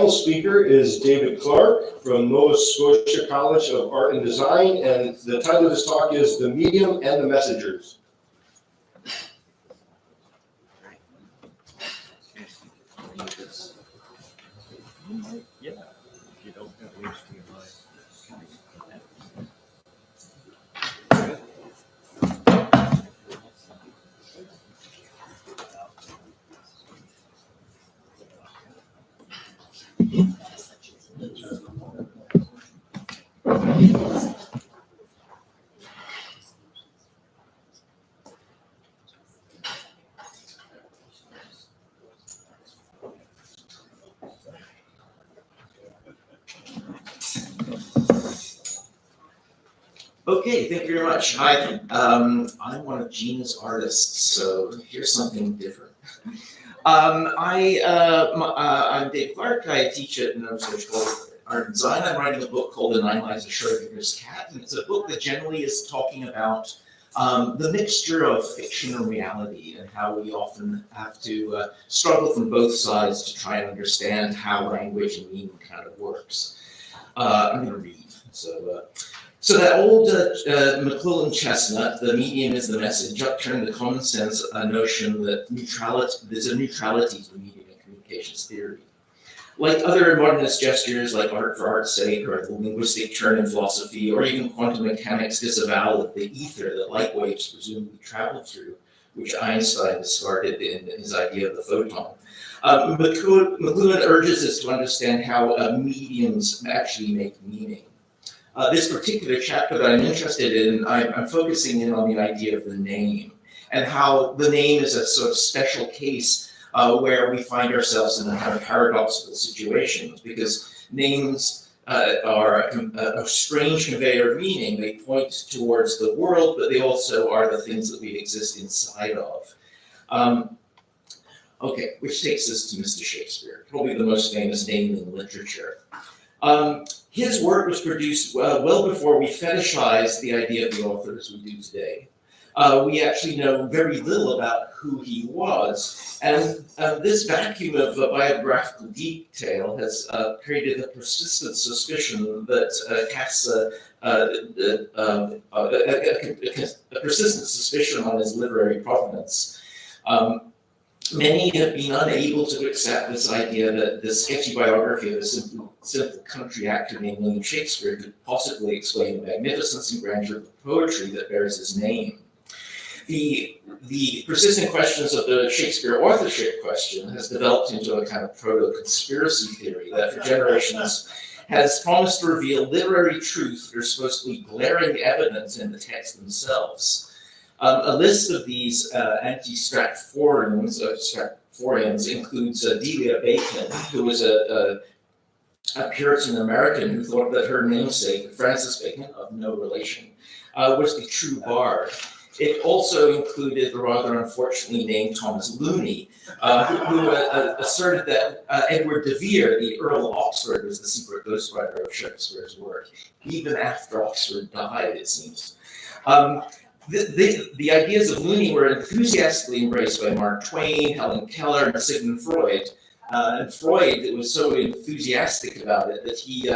Speaker is David Clark from Nova Scotia College of Art and Design, and the title of his talk is The Medium and the Messengers. Yeah, if you don't have HDMI. Okay, thank you very much. Hi, I'm one of Gina's artists, so here's something different. I'm Dave Clark. I teach at Nova Scotia Art and Design. I'm writing a book called The 9 Lives of Schrodinger's Cat, and it's a book that generally is talking about the mixture of fiction and reality and how we often have to struggle from both sides to try and understand how language and meaning kind of works. I'm going to read. So that old McClellan chestnut, the medium is the message, upturned the common sense notion that there's a neutrality to the medium in communications theory. Like other modernist gestures like art for art's sake, or the linguistic turn in philosophy, or even quantum mechanics' disavowal of the ether that light waves presumably travel through, which Einstein discarded in his idea of the photon. McLuhan urges us to understand how mediums actually make meaning. This particular chapter that I'm interested in, I'm focusing in on the idea of the name and how the name is a sort of special case where we find ourselves in a kind of paradoxical situations, because names are a strange conveyor of meaning. They point towards the world, but they also are the things that we exist inside of. Okay, which takes us to Mr. Shakespeare, probably the most famous name in literature. His work was produced well before we fetishize the idea of the author as we do today. We actually know very little about who he was, and this vacuum of biographical detail has created a persistent suspicion that casts a persistent suspicion on his literary provenance. Many have been unable to accept this idea that the sketchy biography of a simple country actor named William Shakespeare could possibly explain the magnificence and grandeur of the poetry that bears his name. The persistent questions of the Shakespeare authorship question has developed into a kind of proto-conspiracy theory that for generations has promised to reveal literary truth through supposedly glaring evidence in the text themselves. A list of these anti-Stratforians includes Delia Bacon, who was a Puritan American who thought that her namesake, Francis Bacon, of no relation, was the true bard. It also included the rather unfortunately named Thomas Looney, who asserted that Edward de Vere, the Earl of Oxford, was the secret ghostwriter of Shakespeare's work, even after Oxford died, it seems. The ideas of Looney were enthusiastically embraced by Mark Twain, Helen Keller, and Sigmund Freud. And Freud was so enthusiastic about it that he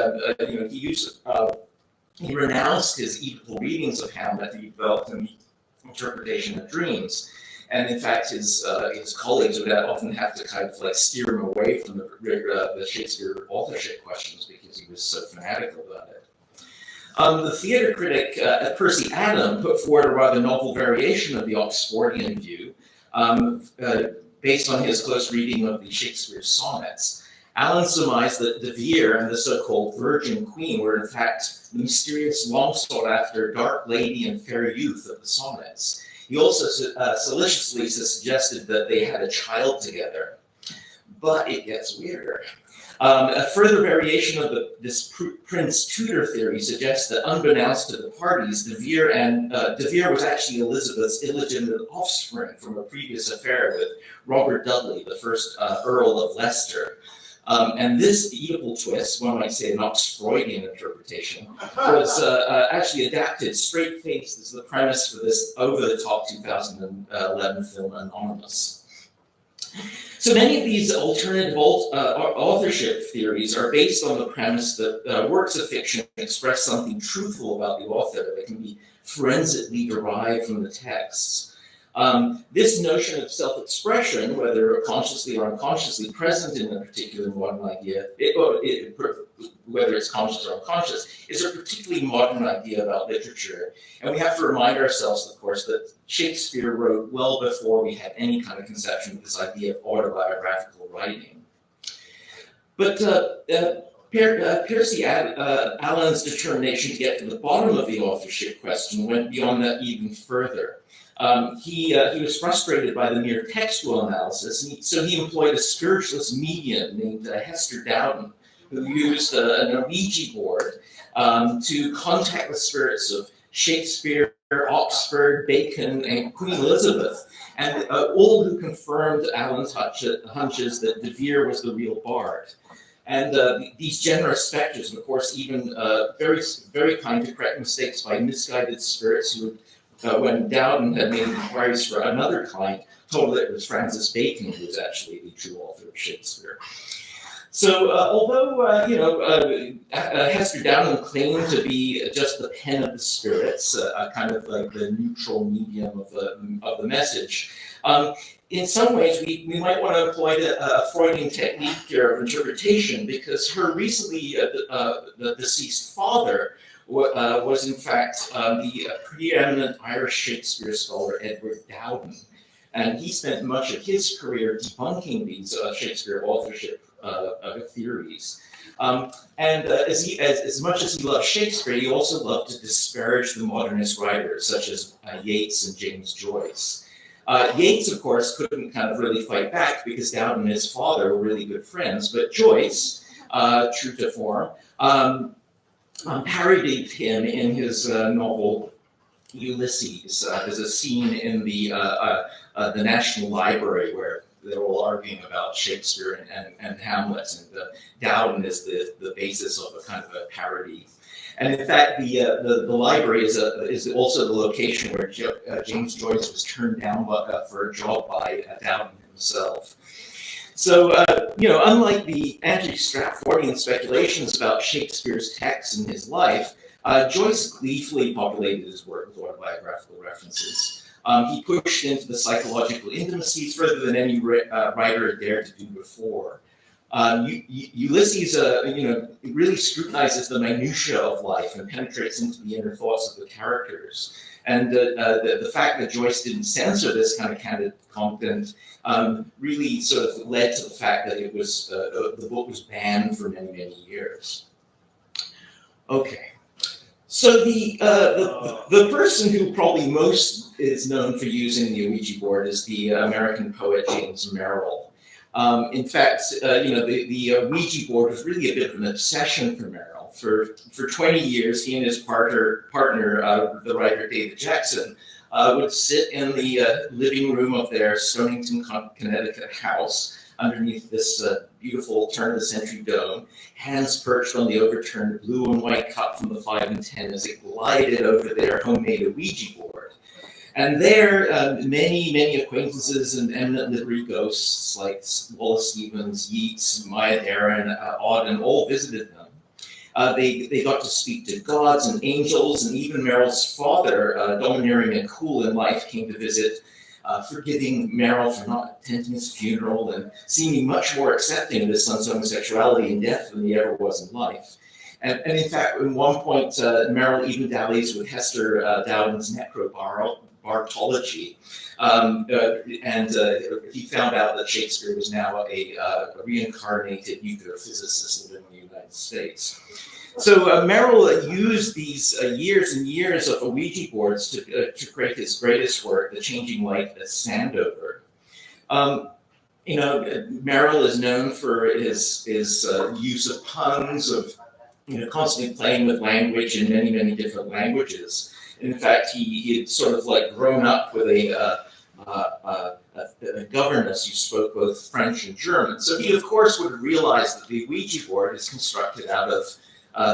renounced his Oedipal readings of Hamlet. He developed an interpretation of dreams, and in fact, his colleagues would often have to kind of like steer him away from the Shakespeare authorship questions because he was so fanatical about it. The theater critic Percy Adam put forward a rather novel variation of the Oxfordian view based on his close reading of the Shakespeare sonnets. Allen surmised that De Vere and the so-called Virgin Queen were in fact the mysterious, long sought-after dark lady and fair youth of the sonnets. He also solicitously suggested that they had a child together. But it gets weirder. A further variation of this Prince Tudor theory suggests that, unbeknownst to the parties, De Vere was actually Elizabeth's illegitimate offspring from a previous affair with Robert Dudley, the first Earl of Leicester. And this Oedipal twist, one might say an Oxfreudian interpretation, was actually adapted straight-faced as the premise for this over-the-top 2011 film Anonymous. So many of these alternative authorship theories are based on the premise that works of fiction express something truthful about the author that can be forensically derived from the texts. This notion of self-expression, whether consciously or unconsciously present in a particular modern idea, whether it's conscious or unconscious, is a particularly modern idea about literature. And we have to remind ourselves, of course, that Shakespeare wrote well before we had any kind of conception of this idea of autobiographical writing. But Percy Allen's determination to get to the bottom of the authorship question went beyond that even further. He was frustrated by the mere textual analysis, and so he employed a spiritualist medium named Hester Dowden, who used an Ouija board to contact the spirits of Shakespeare, Oxford, Bacon, and Queen Elizabeth, and all who confirmed Allen's hunches that De Vere was the real bard. And these generous specters, and of course, even very, very kind to correct mistakes by misguided spirits who, when Dowden had made inquiries for another client, told that it was Francis Bacon who was actually the true author of Shakespeare. So, although Hester Dowden claimed to be just the pen of the spirits, kind of like the neutral medium of the message, in some ways we might want to employ a Freudian technique here of interpretation, because her recently the deceased father was in fact the preeminent Irish Shakespeare scholar Edward Dowden, and he spent much of his career debunking these Shakespeare authorship theories. And as much as he loved Shakespeare, he also loved to disparage the modernist writers such as Yeats and James Joyce. Yeats, of course, couldn't kind of really fight back because Dowden and his father were really good friends, but Joyce, true to form, parodied him in his novel Ulysses. There's a scene in the National Library where they're all arguing about Shakespeare and Hamlet, and Dowden is the basis of a kind of a parody. And in fact, the library is also the location where James Joyce was turned down for a job by Dowden himself. So, unlike the anti-Stratfordian speculations about Shakespeare's text and his life, Joyce gleefully populated his work with autobiographical references. He pushed into the psychological intimacies further than any writer had dared to do before. Ulysses, really scrutinizes the minutiae of life and penetrates into the inner thoughts of the characters. And the fact that Joyce didn't censor this kind of candid content really sort of led to the fact that it was the book was banned for many, many years. Okay. So the person who probably most is known for using the Ouija board is the American poet James Merrill. In fact, the Ouija board was really a bit of an obsession for Merrill. For 20 years, he and his partner, the writer David Jackson, would sit in the living room of their Stonington, Connecticut house underneath this beautiful turn-of-the-century dome, hands perched on the overturned blue and white cup from the 5 and 10 as it glided over their homemade Ouija board. And there, many, many acquaintances and eminent literary ghosts like Wallace Stevens, Yeats, Maya Deren, Auden, all visited them. They got to speak to gods and angels, and even Merrill's father, domineering and cool in life, came to visit, forgiving Merrill for not attending his funeral and seeming much more accepting of his son's homosexuality and death than he ever was in life. And in fact, at one point, Merrill even dallies with Hester Dowden's necrobartology. And he found out that Shakespeare was now a reincarnated nuclear physicist living in the United States. So Merrill used these years and years of Ouija boards to create his greatest work, The Changing Light at Sandover. Merrill is known for his use of puns, of constantly playing with language in many, many different languages. In fact, he had sort of like grown up with a governess who spoke both French and German. So he, of course, would realize that the Ouija board is constructed out of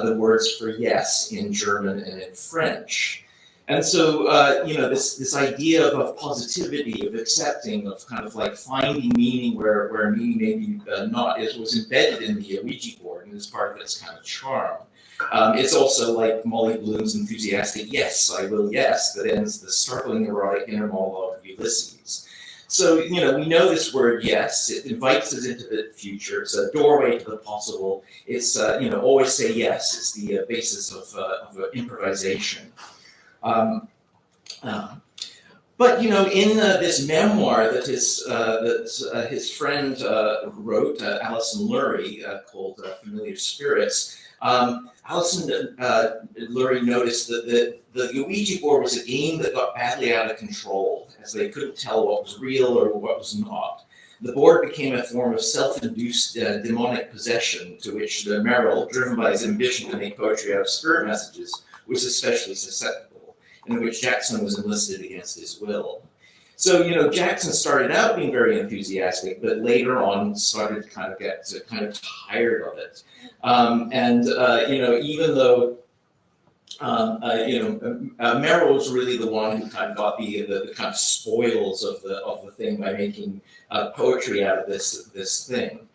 the words for yes in German and in French. And so, this idea of positivity, of accepting, of kind of like finding meaning where meaning maybe not, was embedded in the Ouija board and is part of its kind of charm. It's also like Molly Bloom's enthusiastic yes, I will yes, that ends the startling erotic inner monologue of Ulysses. So, we know this word yes, it invites us into the future, it's a doorway to the possible, it's, always say yes, it's the basis of improvisation. But in this memoir that his friend wrote, Alison Lurie, called Familiar Spirits, Alison Lurie noticed that the Ouija board was a game that got badly out of control, as they couldn't tell what was real or what was not. The board became a form of self-induced demonic possession to which Merrill, driven by his ambition to make poetry out of spirit messages, was especially susceptible, in which Jackson was enlisted against his will. So, Jackson started out being very enthusiastic, but later on started to kind of get tired of it. Even though, Merrill was really the one who kind of got the kind of spoils of the thing by making poetry out of this thing.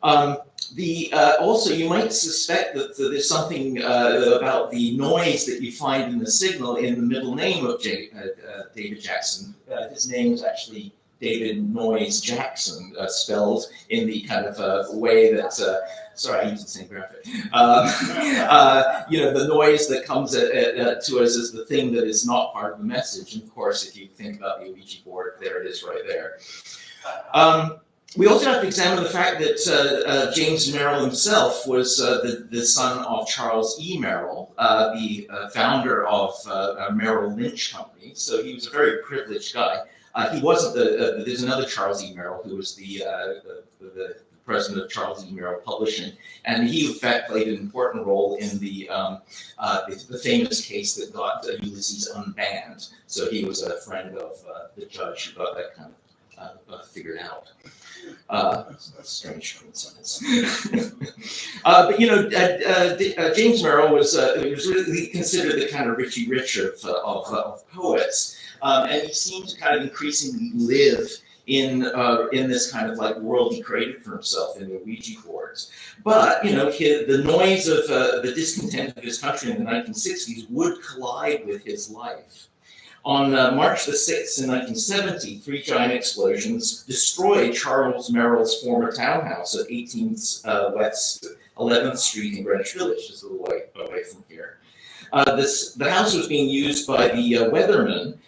Also, you might suspect that there's something about the noise that you find in the signal in the middle name of David Jackson. His name is actually David Noise Jackson, spelled in the kind of way that, sorry, I use the same graphic. The noise that comes to us is the thing that is not part of the message. And of course, if you think about the Ouija board, there it is right there. We also have to examine the fact that James Merrill himself was the son of Charles E. Merrill, the founder of Merrill Lynch Company. So he was a very privileged guy. He wasn't there's another Charles E. Merrill who was the president of Charles E. Merrill Publishing, and he in fact played an important role in the famous case that got Ulysses unbanned. So he was a friend of the judge who got that kind of figured out. That's a strange coincidence. But James Merrill was really considered the kind of Richie Rich of poets, and he seemed to kind of increasingly live in this kind of like world he created for himself in the Ouija boards. But the noise of the discontent of his country in the 1960s would collide with his life. On March the 6th in 1970, 3 giant explosions destroyed Charles Merrill's former townhouse at 18th West 11th Street in Greenwich Village, just a little way away from here. The house was being used by the weathermen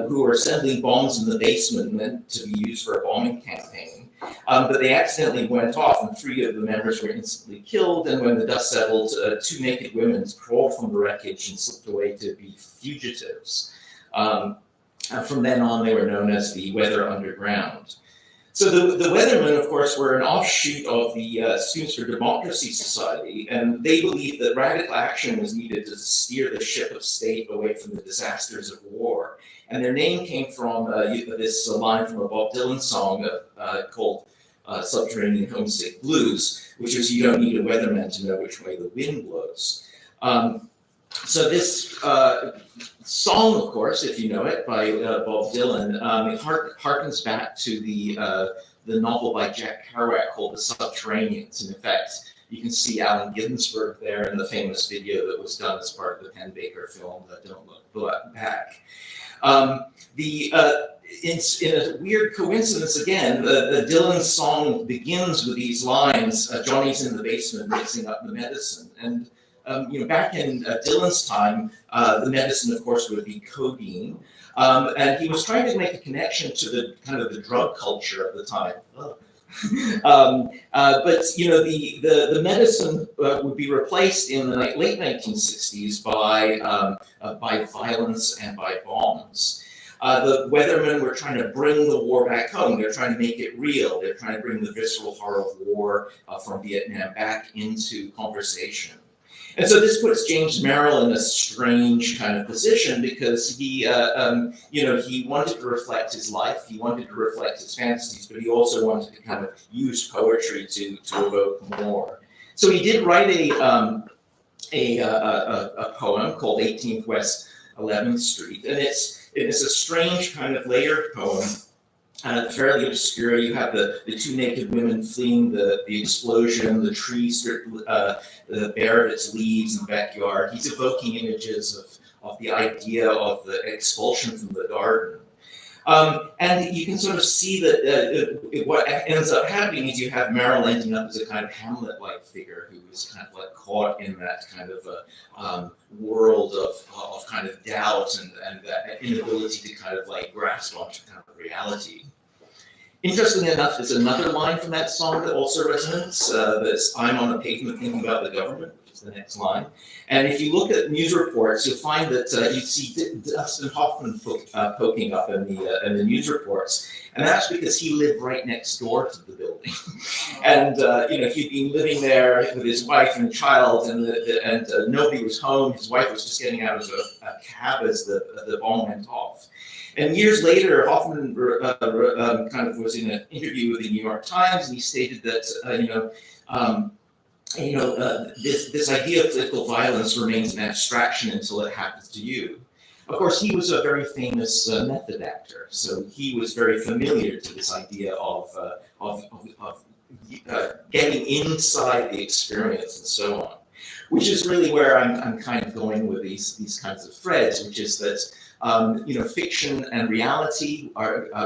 who were assembling bombs in the basement meant to be used for a bombing campaign. But they accidentally went off and 3 of the members were instantly killed. And when the dust settled, 2 naked women crawled from the wreckage and slipped away to be fugitives. From then on, they were known as the Weather Underground. So the Weathermen, of course, were an offshoot of the Students for Democracy Society, and they believed that radical action was needed to steer the ship of state away from the disasters of war. And their name came from this line from a Bob Dylan song called Subterranean Homesick Blues, which is, you don't need a weatherman to know which way the wind blows. So this song, of course, if you know it, by Bob Dylan, it harkens back to the novel by Jack Kerouac called The Subterraneans. And in fact, you can see Allen Ginsberg there in the famous video that was done as part of the Penn Baker film, Don't Look Back. In a weird coincidence again, the Dylan song begins with these lines, Johnny's in the basement mixing up the medicine. And back in Dylan's time, the medicine, of course, would be codeine. And he was trying to make a connection to the kind of the drug culture of the time. But the medicine would be replaced in the late 1960s by violence and by bombs. The weathermen were trying to bring the war back home. They're trying to make it real. They're trying to bring the visceral horror of war from Vietnam back into conversation. And so this puts James Merrill in a strange kind of position because he, he wanted to reflect his life, he wanted to reflect his fantasies, but he also wanted to kind of use poetry to evoke more. So he did write a poem called 18th West 11th Street, and it's a strange kind of layered poem. Fairly obscure. You have the two naked women fleeing the explosion, the tree stripped bare of its leaves in the backyard. He's evoking images of the idea of the expulsion from the garden. And you can sort of see that what ends up happening is you have Merrill ending up as a kind of Hamlet-like figure who is kind of like caught in that kind of world of kind of doubt and that inability to kind of like grasp onto kind of reality. Interestingly enough, there's another line from that song that also resonates. That's "I'm on a pavement thinking about the government," which is the next line. And if you look at news reports, you'll find that you see Dustin Hoffman poking up in the news reports, and that's because he lived right next door to the building. And he'd been living there with his wife and child, and nobody was home. His wife was just getting out of a cab as the bomb went off. And years later, Hoffman kind of was in an interview with the New York Times, and he stated that this idea of political violence remains an abstraction until it happens to you. Of course, he was a very famous method actor, so he was very familiar to this idea of getting inside the experience and so on, which is really where I'm kind of going with these kinds of threads, which is that fiction and reality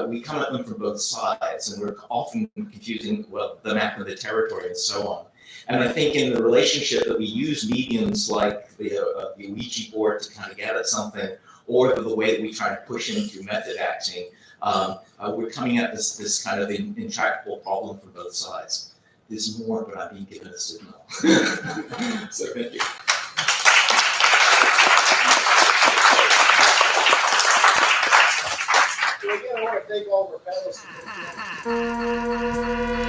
we come at them from both sides, and we're often confusing the map of the territory and so on. And I think in the relationship that we use mediums like the Ouija board to kind of get at something, or the way that we try to push in through method acting, we're coming at this kind of intractable problem from both sides. There's more, but I'm being given a signal. So thank you. So again, I want to thank all of our panelists.